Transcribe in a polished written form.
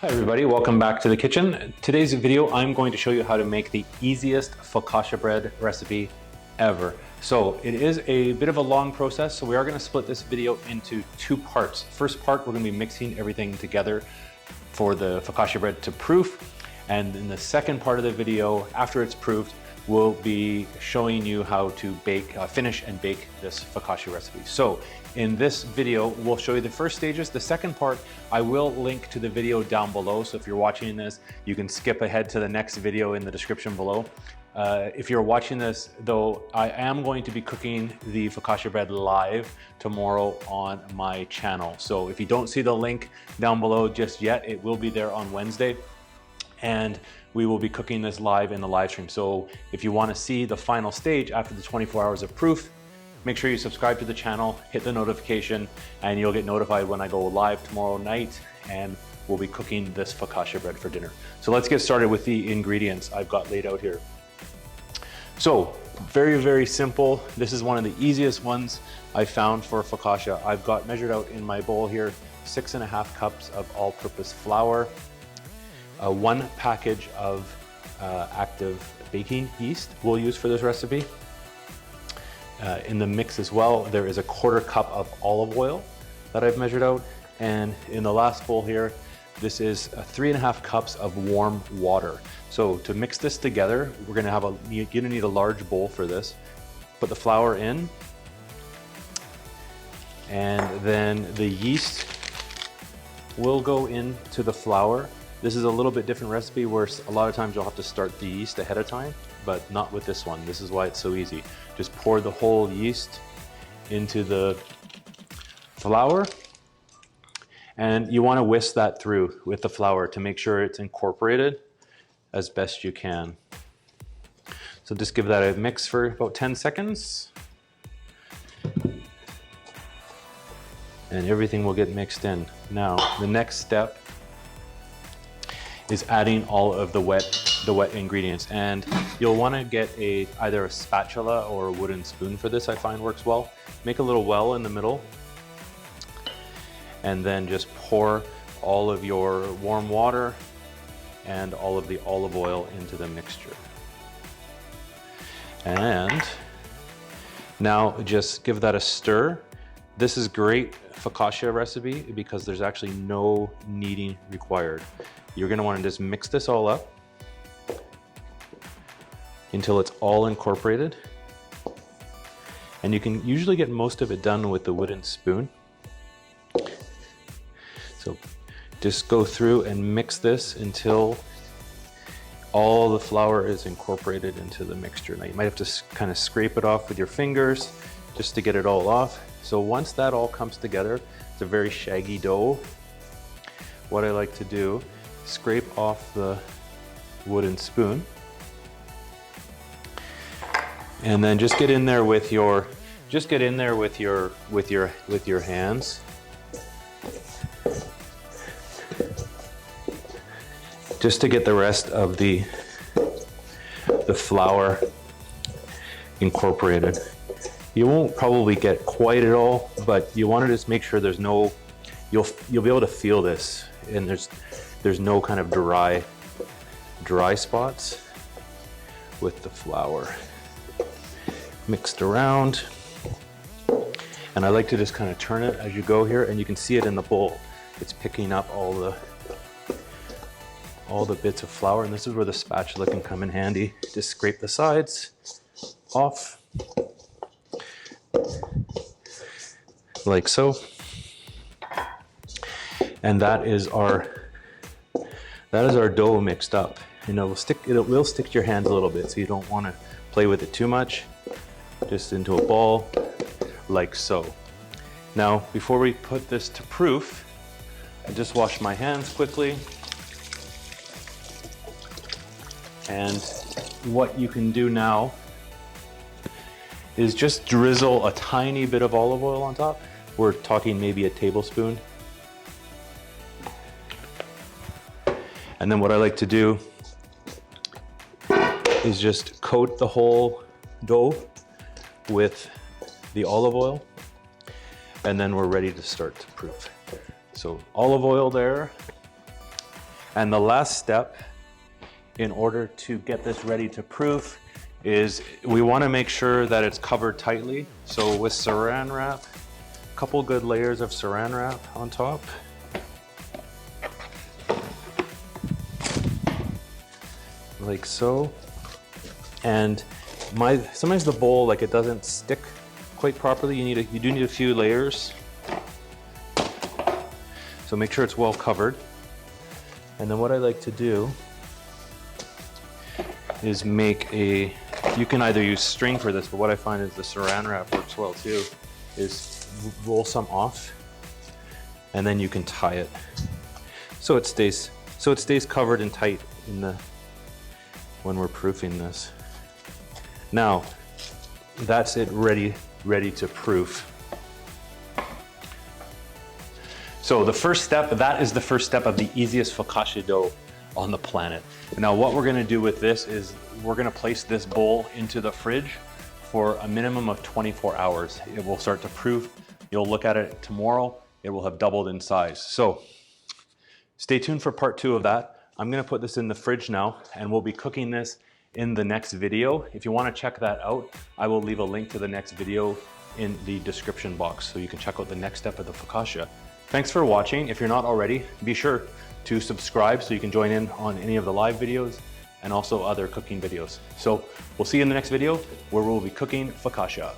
Hi everybody, welcome back to the kitchen. Today's video, I'm going to show you how to make the easiest focaccia bread recipe ever. So it is a bit of a long process, so we are going to split this video into two parts. First part, we're going to be mixing everything together for the focaccia bread to proof. And in the second part of the video, after it's proofed, we'll be showing you how to finish and bake this focaccia recipe. So in this video, we'll show you the first stages. The second part, I will link to the video down below. So if you're watching this, you can skip ahead to the next video in the description below. If you're watching this though, I am going to be cooking the focaccia bread live tomorrow on my channel. So if you don't see the link down below just yet, it will be there on Wednesday. And we will be cooking this live in the live stream. So if you want to see the final stage after the 24 hours of proof, make sure you subscribe to the channel, hit the notification, and you'll get notified when I go live tomorrow night, and we'll be cooking this focaccia bread for dinner. So let's get started with the ingredients I've got laid out here. So very, very simple. This is one of the easiest ones I found for focaccia. I've got measured out in my bowl here, 6.5 cups of all-purpose flour, 1 package of active baking yeast we'll use for this recipe. In the mix as well, there is a 1/4 cup of olive oil that I've measured out. And in the last bowl here, this is 3.5 cups of warm water. So to mix this together, you're gonna need a large bowl for this. Put the flour in, and then the yeast will go into the flour. This is a little bit different recipe where a lot of times you'll have to start the yeast ahead of time, but not with this one. This is why it's so easy. Just pour the whole yeast into the flour, and you want to whisk that through with the flour to make sure it's incorporated as best you can. So just give that a mix for about 10 seconds. And everything will get mixed in. Now, the next step is adding all of the wet ingredients, and you'll want to get either a spatula or a wooden spoon for this. I find works well. Make a little well in the middle, and then just pour all of your warm water and all of the olive oil into the mixture. And now just give that a stir. This is great focaccia recipe because there's actually no kneading required. You're going to want to just mix this all up until it's all incorporated. And you can usually get most of it done with the wooden spoon. So just go through and mix this until all the flour is incorporated into the mixture. Now you might have to kind of scrape it off with your fingers just to get it all off. So once that all comes together, it's a very shaggy dough. What I like to do, scrape off the wooden spoon, and then just get in there with your hands. Just to get the rest of the flour incorporated. You won't probably get quite it all, but you want to just make sure there's no, you'll be able to feel this, and there's no kind of dry spots with the flour mixed around. And I like to just kind of turn it as you go here, and you can see it in the bowl. It's picking up all the bits of flour, and this is where the spatula can come in handy. Just scrape the sides off like so. And that is our dough mixed up. And it will stick to your hands a little bit, so you don't want to play with it too much. Just into a ball like so. Now, before we put this to proof, I just wash my hands quickly. And what you can do now is just drizzle a tiny bit of olive oil on top. We're talking maybe a tablespoon. And then what I like to do is just coat the whole dough with the olive oil, and then we're ready to start to proof. So olive oil there, And the last step in order to get this ready to proof is we want to make sure that it's covered tightly. So with saran wrap, a couple good layers of saran wrap on top. Like so. And sometimes the bowl, like, it doesn't stick quite properly. You do need a few layers. So make sure it's well covered. And then what I like to do is you can either use string for this, but what I find is the saran wrap works well too, is roll some off and then you can tie it. So it stays covered and tight when we're proofing this. Now, that's it ready to proof. So that is the first step of the easiest focaccia dough on the planet. Now what we're gonna do with this is we're gonna place this bowl into the fridge for a minimum of 24 hours. It will start to proof. You'll look at it tomorrow, it will have doubled in size. So stay tuned for part 2 of that. I'm gonna put this in the fridge now and we'll be cooking this in the next video. If you wanna check that out, I will leave a link to the next video in the description box so you can check out the next step of the focaccia. Thanks for watching. If you're not already, be sure to subscribe so you can join in on any of the live videos and also other cooking videos. So we'll see you in the next video where we'll be cooking focaccia.